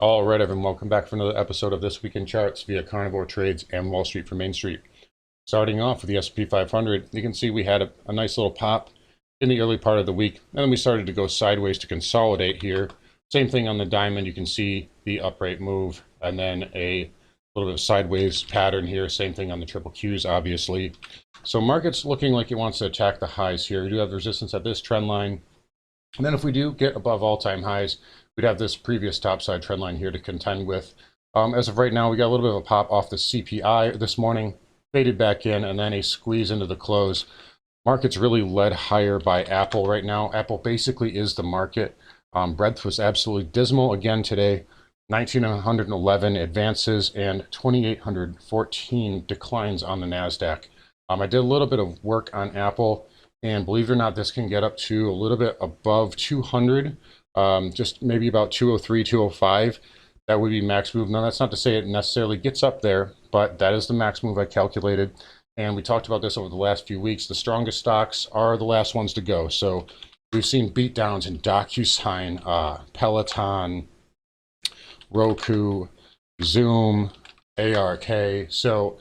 All right, everyone, welcome back for another episode of This Week in Charts via Carnivore Trades and Wall Street for Main Street. Starting off with the S&P 500, you can see we had a nice little pop in the early part of the week, and then we started to go sideways to consolidate here. Same thing on the diamond, you can see the upright move, and then a little bit of sideways pattern here. Same thing on the triple Qs, obviously. So market's looking like it wants to attack the highs here. We do have resistance at this trend line, and then if we do get above all-time highs, we'd have this previous topside trend line here to contend with. As of right now, we got a little bit of a pop off the CPI this morning, faded back in, and then a squeeze into the close. Market's really led higher by Apple right now. Apple basically is the market. Breadth was absolutely dismal again today. 1,911 advances and 2,814 declines on the NASDAQ. I did a little bit of work on Apple, and believe it or not, this can get up to a little bit above 200. Just maybe about 203, 205. That would be max move. Now, that's not to say it necessarily gets up there, but that is the max move I calculated. And we talked about this over the last few weeks. The strongest stocks are the last ones to go. So we've seen beatdowns in DocuSign, Peloton, Roku, Zoom, ARK. So,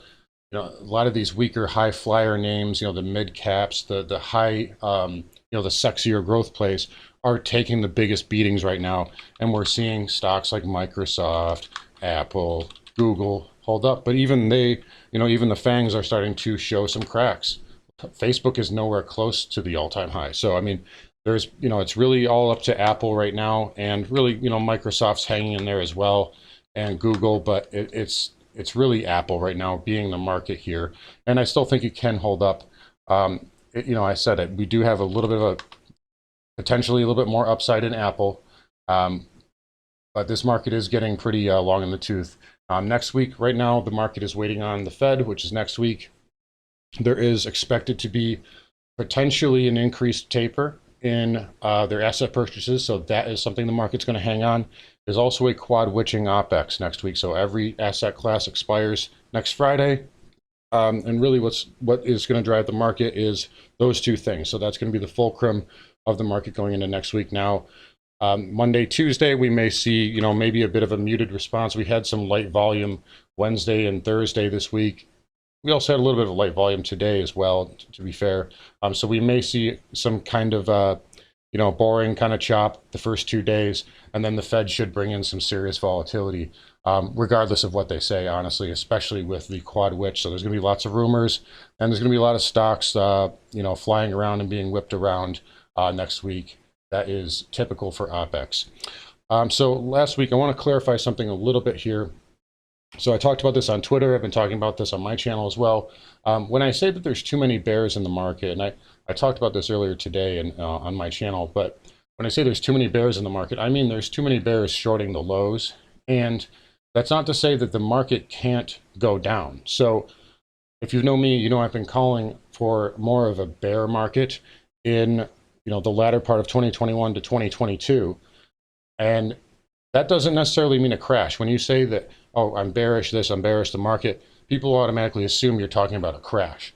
a lot of these weaker high flyer names, the mid caps, the high, the sexier growth plays are taking the biggest beatings right now. And we're seeing stocks like Microsoft, Apple, Google hold up. But even they, even the FANGs are starting to show some cracks. Facebook is nowhere close to the all-time high. So, there's, it's really all up to Apple right now. And really, Microsoft's hanging in there as well, and Google. But it's really Apple right now being the market here. And I still think it can hold up. I said it, we do have a little bit of a potentially a little bit more upside in Apple, but this market is getting pretty long in the tooth. Next week, right now, the market is waiting on the Fed, which is next week. There is expected to be potentially an increased taper in their asset purchases, so that is something the market's going to hang on. There's also a quad witching OPEX next week, so every asset class expires next Friday. And really what is going to drive the market is those two things. So that's going to be the fulcrum of the market going into next week. Now, Monday, Tuesday, we may see, maybe a bit of a muted response. We had some light volume Wednesday and Thursday this week. We also had a little bit of light volume today as well, to be fair. So we may see some kind of, boring kind of chop the first 2 days, and then the Fed should bring in some serious volatility, regardless of what they say, honestly, especially with the quad witch. So there's going to be lots of rumors, and there's going to be a lot of stocks, flying around and being whipped around next week. That is typical for OPEX. So last week, I want to clarify something a little bit here. So I talked about this on Twitter. I've been talking about this on my channel as well. When I say that there's too many bears in the market, and I talked about this earlier today and on my channel, but when I say there's too many bears in the market, I mean there's too many bears shorting the lows. And that's not to say that the market can't go down. So if you know me, I've been calling for more of a bear market in the latter part of 2021 to 2022. And that doesn't necessarily mean a crash. When you say that, oh, I'm bearish this, I'm bearish the market, people automatically assume you're talking about a crash.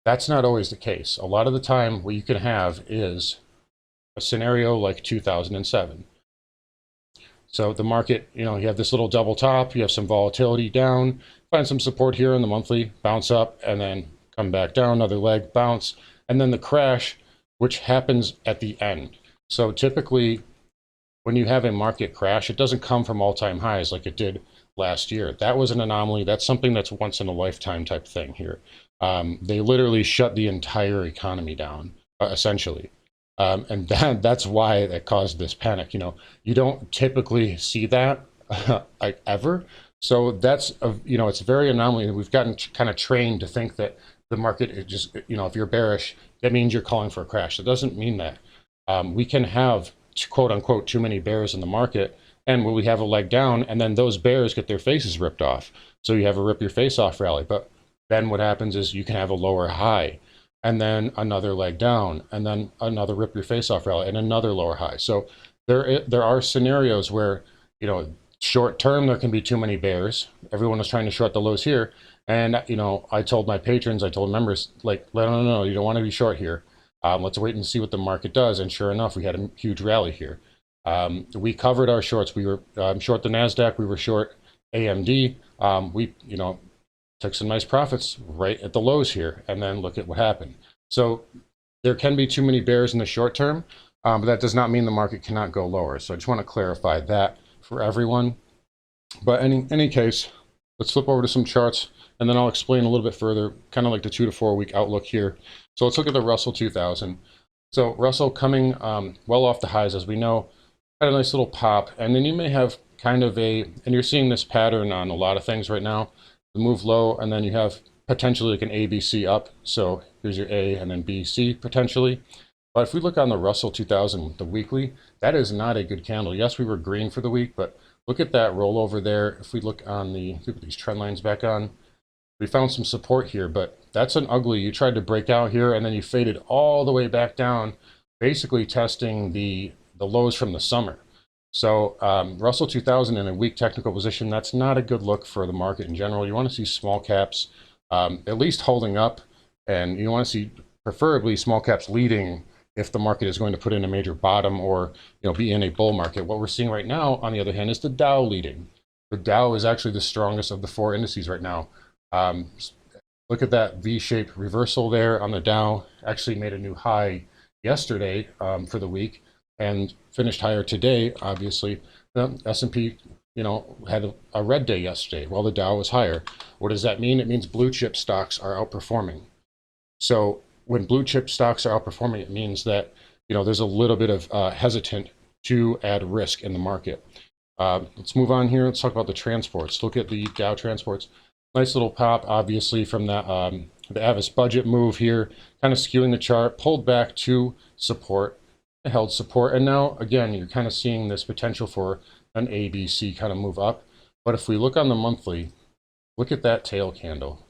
That's not always the case. A lot of the time, what you can have is a scenario like 2007. So the market, you have this little double top, you have some volatility down, find some support here in the monthly, bounce up, and then come back down, another leg, bounce, and then the crash, which happens at the end. So typically, when you have a market crash, it doesn't come from all-time highs like it did last year. That was an anomaly. That's something that's once in a lifetime type thing here. They literally shut the entire economy down, essentially. And that's why that caused this panic. You don't typically see that ever. So that's, it's very anomaly. We've gotten kind of trained to think that the market is just, if you're bearish, that means you're calling for a crash. It doesn't mean that. We can have, quote unquote, too many bears in the market, and we have a leg down, and then those bears get their faces ripped off. So you have a rip your face off rally. But then what happens is you can have a lower high, and then another leg down, and then another rip your face off rally, and another lower high. So there are scenarios where, short term, there can be too many bears. Everyone is trying to short the lows here. And, I told my patrons, I told members, like, no, you don't want to be short here. Let's wait and see what the market does. And sure enough, we had a huge rally here. We covered our shorts. We were short the NASDAQ. We were short AMD. We, took some nice profits right at the lows here, and then look at what happened. So there can be too many bears in the short term, but that does not mean the market cannot go lower. So I just want to clarify that for everyone. But in any case, let's flip over to some charts, and then I'll explain a little bit further, kind of like the 2 to 4 week outlook here. So let's look at the Russell 2000. So Russell coming well off the highs, as we know, had a nice little pop, and then you may have kind of and you're seeing this pattern on a lot of things right now, the move low, and then you have potentially like an ABC up. So here's your A and then B, C potentially. But if we look on the Russell 2000, the weekly, that is not a good candle. Yes, we were green for the week, but look at that rollover there. If we look on look at these trend lines back on, we found some support here, but that's an ugly, you tried to break out here and then you faded all the way back down, basically testing the lows from the summer. So Russell 2000 in a weak technical position, that's not a good look for the market in general. You want to see small caps at least holding up, and you want to see preferably small caps leading if the market is going to put in a major bottom or be in a bull market. What we're seeing right now, on the other hand, is the Dow leading. The Dow is actually the strongest of the 4 indices right now. Look at that V-shaped reversal there on the Dow. Actually made a new high yesterday for the week and finished higher today. Obviously, the S&P had a red day yesterday while the Dow was higher. What does that mean? It means blue chip stocks are outperforming. So when blue chip stocks are outperforming, it means that there's a little bit of hesitant to add risk in the market. Let's move on here. Let's talk about the transports. Look at the Dow transports. Nice little pop, obviously, from that the Avis budget move here, kind of skewing the chart, pulled back to support, held support, and now again you're kind of seeing this potential for an ABC kind of move up. But if we look on the monthly, look at that tail candle.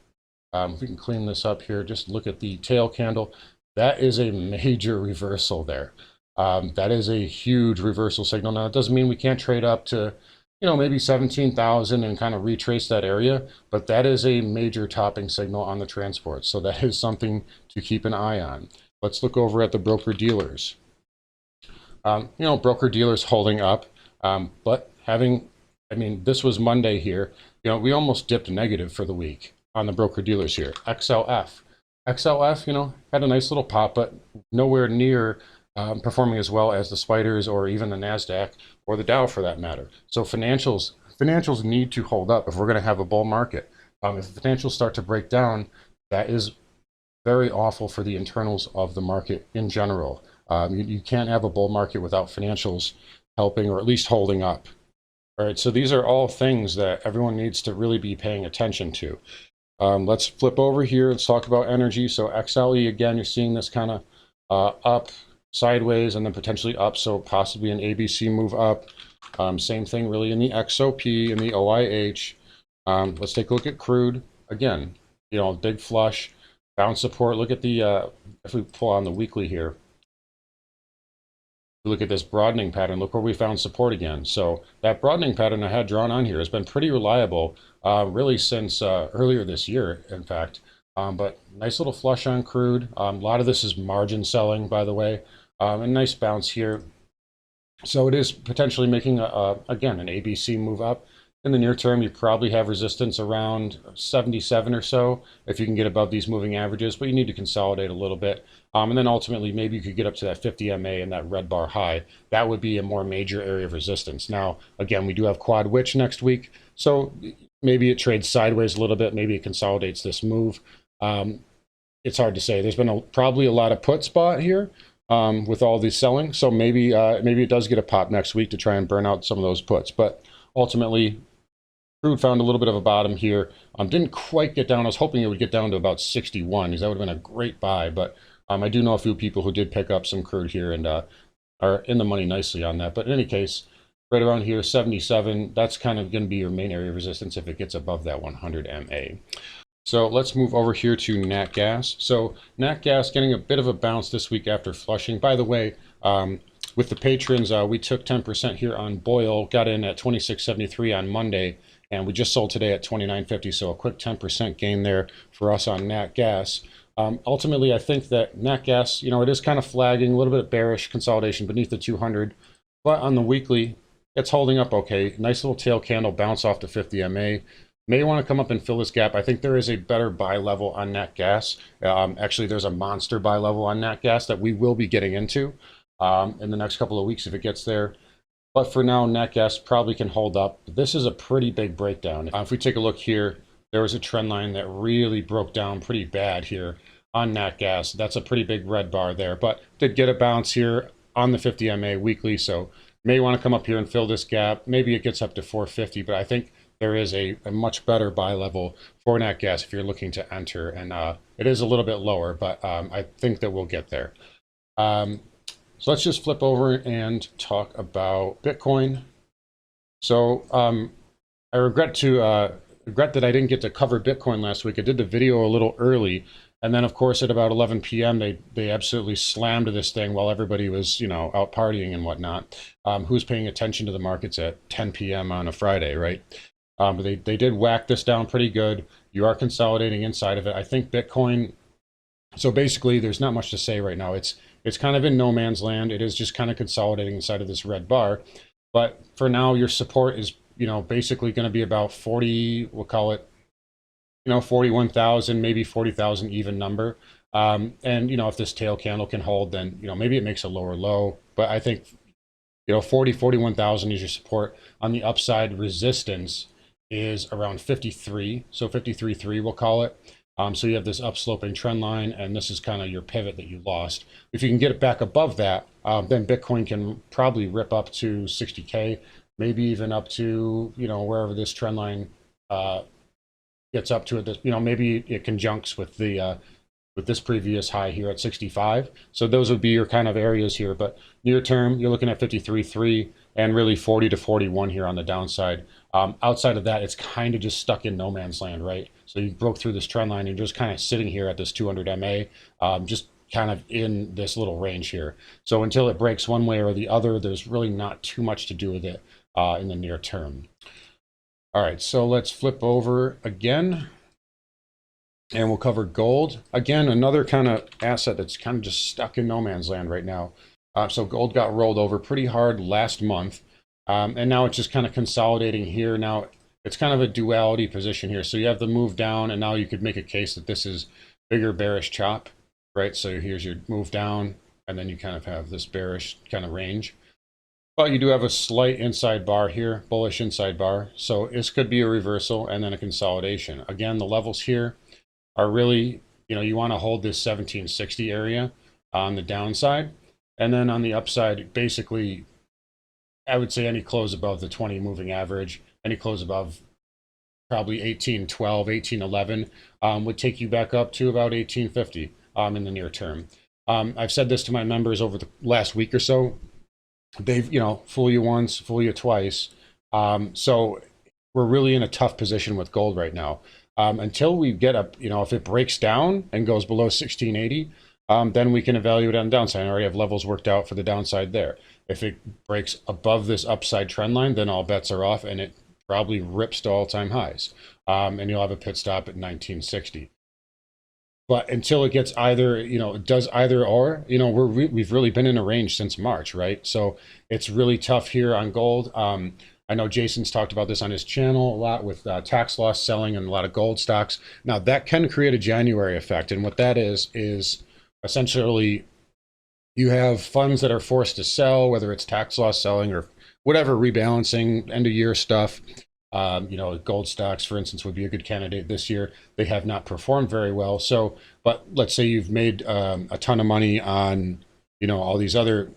If we can clean this up here, just look at the tail candle. That is a major reversal there. That is a huge reversal signal. Now, it doesn't mean we can't trade up to maybe 17,000 and kind of retrace that area, but that is a major topping signal on the transport. So that is something to keep an eye on. Let's look over at the broker dealers. Broker dealers holding up, but this was Monday here. We almost dipped negative for the week on the broker dealers here. XLF, had a nice little pop, but nowhere near performing as well as the spiders or even the NASDAQ or the Dow for that matter. So financials need to hold up if we're going to have a bull market. If the financials start to break down, that is very awful for the internals of the market in general. You can't have a bull market without financials helping or at least holding up. All right, so these are all things that everyone needs to really be paying attention to. Let's flip over here. Let's talk about energy. So XLE, again, you're seeing this kind of up, sideways, and then potentially up, so possibly an ABC move up. Same thing really in the XOP and the OIH. Let's take a look at crude. Again, big flush, bound support. Look at the, if we pull on the weekly here, look at this broadening pattern. Look where we found support again. So that broadening pattern I had drawn on here has been pretty reliable really since earlier this year, in fact. But nice little flush on crude. A lot of this is margin selling, by the way. A nice bounce here. So it is potentially making, again, an ABC move up. In the near term, you probably have resistance around 77 or so if you can get above these moving averages, but you need to consolidate a little bit. And then ultimately, maybe you could get up to that 50 MA and that red bar high. That would be a more major area of resistance. Now, again, we do have quad witch next week, so maybe it trades sideways a little bit. Maybe it consolidates this move. It's hard to say. There's been probably a lot of put spot here with all these selling, so maybe it does get a pop next week to try and burn out some of those puts. But ultimately, crude found a little bit of a bottom here. Didn't quite get down. I was hoping it would get down to about 61, because that would have been a great buy. But I do know a few people who did pick up some crude here and are in the money nicely on that. But in any case, right around here, 77, that's kind of going to be your main area of resistance if it gets above that 100 MA. So let's move over here to Nat Gas. So Nat Gas getting a bit of a bounce this week after flushing. By the way, with the patrons, we took 10% here on Boyle, got in at 26.73 on Monday, and we just sold today at 29.50. So a quick 10% gain there for us on Nat Gas. Ultimately, I think that Nat Gas, it is kind of flagging, a little bit bearish consolidation beneath the 200. But on the weekly, it's holding up okay. Nice little tail candle bounce off to 50 MA. May want to come up and fill this gap. I think there is a better buy level on nat gas. Actually, there's a monster buy level on nat gas that we will be getting into in the next couple of weeks if it gets there. But for now, nat gas probably can hold up. This is a pretty big breakdown. If we take a look here, there was a trend line that really broke down pretty bad here on nat gas. That's a pretty big red bar there, but did get a bounce here on the 50 MA weekly. So may want to come up here and fill this gap. Maybe it gets up to 450, but I think there is a much better buy level for nat gas if you're looking to enter. And it is a little bit lower, but I think that we'll get there. So let's just flip over and talk about Bitcoin. So I regret that I didn't get to cover Bitcoin last week. I did the video a little early, and then of course at about 11 p.m. they absolutely slammed this thing while everybody was out partying and whatnot. Who's paying attention to the markets at 10 p.m. on a Friday, right? But they did whack this down pretty good. You are consolidating inside of it. I think Bitcoin. So basically, there's not much to say right now. It's kind of in no man's land. It is just kind of consolidating inside of this red bar. But for now, your support is basically going to be about 40. We'll call it 41,000, maybe 40,000 even number. And if this tail candle can hold, then maybe it makes a lower low. But I think 41,000 is your support. On the upside, resistance is around 53. So 53.3 we'll call it. So you have this upsloping trend line, and this is kind of your pivot that you lost. If you can get it back above that, then Bitcoin can probably rip up to 60K, maybe even up to wherever this trend line gets up to it. Maybe it conjuncts with the with this previous high here at 65. So those would be your kind of areas here. But near term, you're looking at 53.3 and really 40 to 41 here on the downside. Outside of that, it's kind of just stuck in no man's land, right? So you broke through this trend line and just kind of sitting here at this 200 MA, just kind of in this little range here. So until it breaks one way or the other, there's really not too much to do with it in the near term. All right, so let's flip over again. And we'll cover gold. Again, another kind of asset that's kind of just stuck in no man's land right now. So gold got rolled over pretty hard last month. And now it's just kind of consolidating here. Now it's kind of a duality position here. So you have the move down, and now you could make a case that this is bigger bearish chop, right? So here's your move down, and then you kind of have this bearish kind of range. But you do have a slight inside bar here, bullish inside bar. So this could be a reversal and then a consolidation. Again, the levels here are really, you want to hold this 1760 area on the downside. And then on the upside, basically, I would say any close above the 20 moving average, any close above probably 1812, 1811 would take you back up to about 1850 in the near term. I've said this to my members over the last week or so. They've, fool you once, fool you twice. So we're really in a tough position with gold right now. Until we get up, if it breaks down and goes below 1680, then we can evaluate on the downside. I already have levels worked out for the downside there. If it breaks above this upside trend line, then all bets are off, and it probably rips to all-time highs. And you'll have a pit stop at 1960. But until it gets either, it does either or, we've really been in a range since March, right? So it's really tough here on gold. I know Jason's talked about this on his channel a lot with tax loss selling and a lot of gold stocks. Now that can create a January effect. And what that is essentially you have funds that are forced to sell, whether it's tax loss selling or whatever, rebalancing, end of year stuff. Gold stocks, for instance, would be a good candidate this year. They have not performed very well. So, but let's say you've made a ton of money on, all these other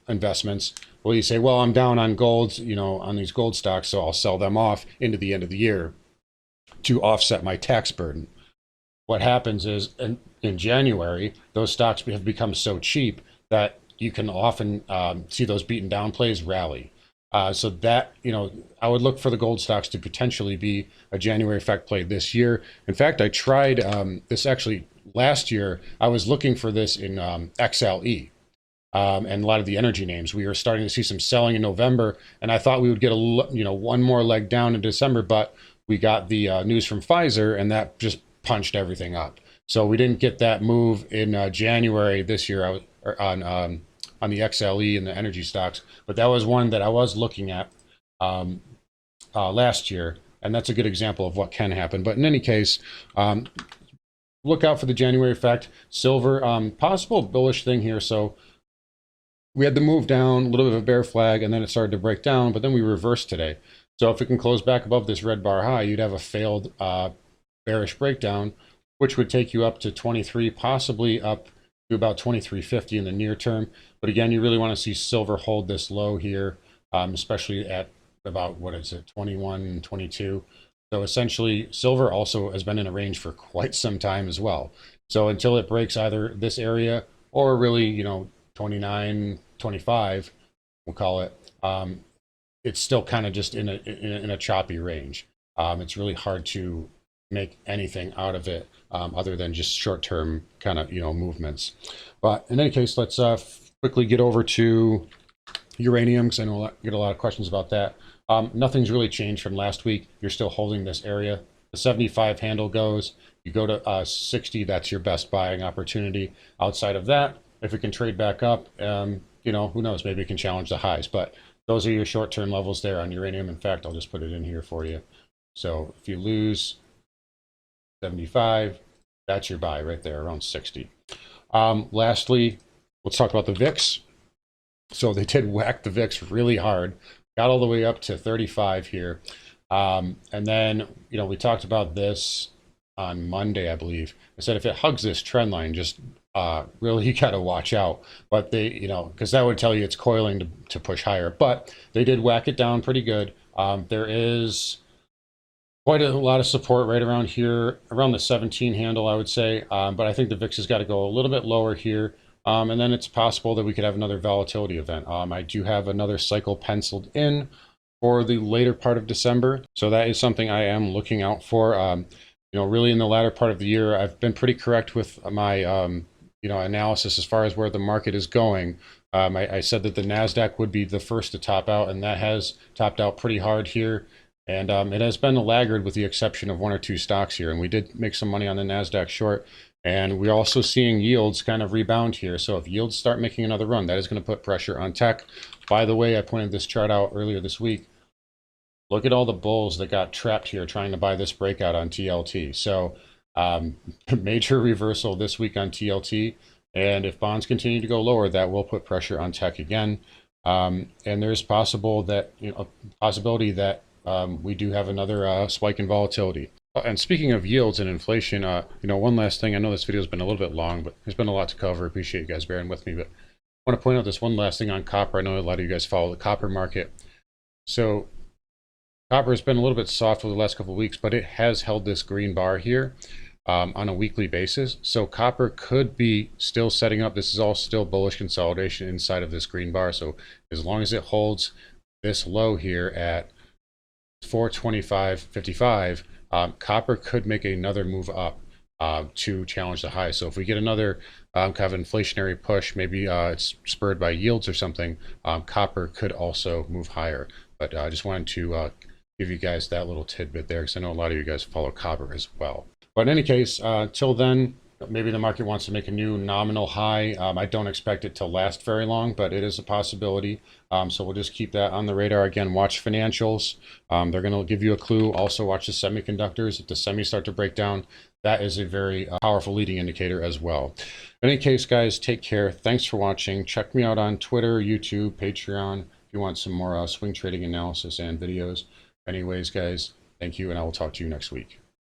investments. Well, you say, well, I'm down on gold, on these gold stocks, so I'll sell them off into the end of the year to offset my tax burden. What happens is in January, those stocks have become so cheap that you can often see those beaten down plays rally. So that, I would look for the gold stocks to potentially be a January effect play this year. In fact, I tried this actually last year. I was looking for this in XLE. And a lot of the energy names. We were starting to see some selling in November, and I thought we would get one more leg down in December, but we got the news from Pfizer, and that just punched everything up. So we didn't get that move in January this year on on the XLE and the energy stocks, but that was one that I was looking at last year, and that's a good example of what can happen. But in any case, look out for the January effect. Silver, possible bullish thing here. So we had the move down, a little bit of a bear flag, and then it started to break down, but then we reversed today. So if it can close back above this red bar high, you'd have a failed bearish breakdown, which would take you up to 23, possibly up to about 23.50 in the near term. But again, you really want to see silver hold this low here, especially at about, what is it, 21, 22. So essentially, silver also has been in a range for quite some time as well. So until it breaks either this area or really, you know, 29, 25, we'll call it, it's still kind of just in a choppy range. It's really hard to make anything out of it other than just short-term kind of, you know, movements. But in any case, let's quickly get over to uranium, because I know I get a lot of questions about that. Nothing's really changed from last week. You're still holding this area. The 75 handle goes. You go to 60, that's your best buying opportunity. Outside of that, if it can trade back up, you know, who knows, maybe it can challenge the highs. But those are your short-term levels there on uranium. In fact, I'll just put it in here for you. So if you lose 75, that's your buy right there, around 60. Lastly, let's talk about the VIX. So they did whack the VIX really hard, got all the way up to 35 here. And then, you know, we talked about this on Monday, I believe. I said if it hugs this trend line, just really you got to watch out. But they, you know, because that would tell you it's coiling to push higher. But they did whack it down pretty good. There is quite a lot of support right around here, around the 17 handle, I would say. But I think the VIX has got to go a little bit lower here. And then it's possible that we could have another volatility event. I do have another cycle penciled in for the later part of December. So that is something I am looking out for. You know, really in the latter part of the year, I've been pretty correct with my, you know, analysis as far as where the market is going. I said that the NASDAQ would be the first to top out, and that has topped out pretty hard here. And it has been a laggard with the exception of one or two stocks here. And we did make some money on the NASDAQ short. And we're also seeing yields kind of rebound here. So if yields start making another run, that is going to put pressure on tech. By the way, I pointed this chart out earlier this week. Look at all the bulls that got trapped here trying to buy this breakout on TLT. So major reversal this week on TLT. And if bonds continue to go lower, that will put pressure on tech again. And there's possible that, you know, a possibility that we do have another spike in volatility. And speaking of yields and inflation, you know, one last thing. I know this video has been a little bit long, but there's been a lot to cover. Appreciate you guys bearing with me. But I want to point out this one last thing on copper. I know a lot of you guys follow the copper market. So copper has been a little bit soft over the last couple of weeks, but it has held this green bar here on a weekly basis. So copper could be still setting up. This is all still bullish consolidation inside of this green bar. So as long as it holds this low here at 425.55, copper could make another move up to challenge the high. So if we get another kind of inflationary push, maybe it's spurred by yields or something, copper could also move higher. But I just wanted to give you guys that little tidbit there, because I know a lot of you guys follow copper as well. But in any case, till then, maybe the market wants to make a new nominal high. I don't expect it to last very long, but it is a possibility. So we'll just keep that on the radar. Again, watch financials. They're going to give you a clue. Also watch the semiconductors. If the semis start to break down, that is a very powerful leading indicator as well. In any case, guys, take care. Thanks for watching. Check me out on Twitter, YouTube, Patreon, if you want some more swing trading analysis and videos. Anyways, guys, thank you, and I will talk to you next week.